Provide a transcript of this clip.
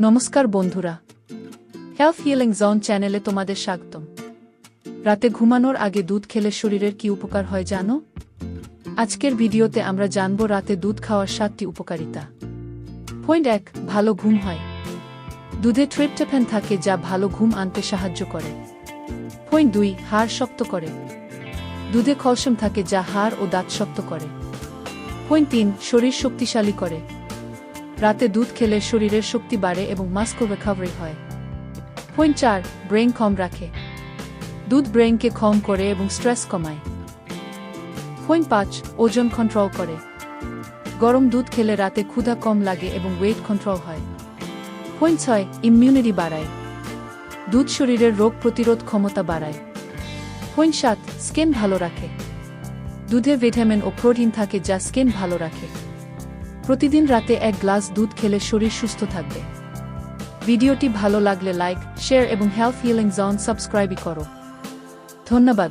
নমস্কার বন্ধুরা, health healing zone চ্যানেলে তোমাদের স্বাগতম। রাতে ঘুমানোর আগে দুধ খেলে শরীরের কি উপকার হয় জানো? আজকের ভিডিওতে আমরা জানব রাতে দুধ খাওয়ার 7টি উপকারিতা। পয়েন্ট 1, ভালো ঘুম হয়। দুধে ট্রিপটোফ্যান থাকে যা ভালো ঘুম আনতে সাহায্য করে। পয়েন্ট 2, হাড় শক্ত করে। দুধে ক্যালসিয়াম থাকে যা হাড় ও দাঁত শক্ত করে। পয়েন্ট 3, শরীর শক্তিশালী করে। রাতে দুধ খেলে শরীরের শক্তি বাড়ে এবং মাস্কুল রিকভারি হয়। পয়েন্ট 4, ব্রেন কম রাখে। দুধ ব্রেনকে কম করে এবং স্ট্রেস কমায়। পয়েন্ট 5, ওজন কন্ট্রোল করে। গরম দুধ খেলে রাতে ক্ষুধা কম লাগে এবং ওয়েট কন্ট্রোল হয়। পয়েন্ট 6, ইমিউনিটি বাড়ায়। দুধ শরীরের রোগ প্রতিরোধ ক্ষমতা বাড়ায়। পয়েন্ট 7, স্কিন ভালো রাখে। দুধে ভিটামিন ও প্রোটিন থাকে যা স্কিন ভালো রাখে। প্রতিদিন রাতে 1 গ্লাস দুধ খেলে শরীর সুস্থ থাকবে। ভিডিওটি ভালো লাগলে লাইক, শেয়ার এবং হেলথ হিলিং জোন সাবস্ক্রাইব করো। ধন্যবাদ।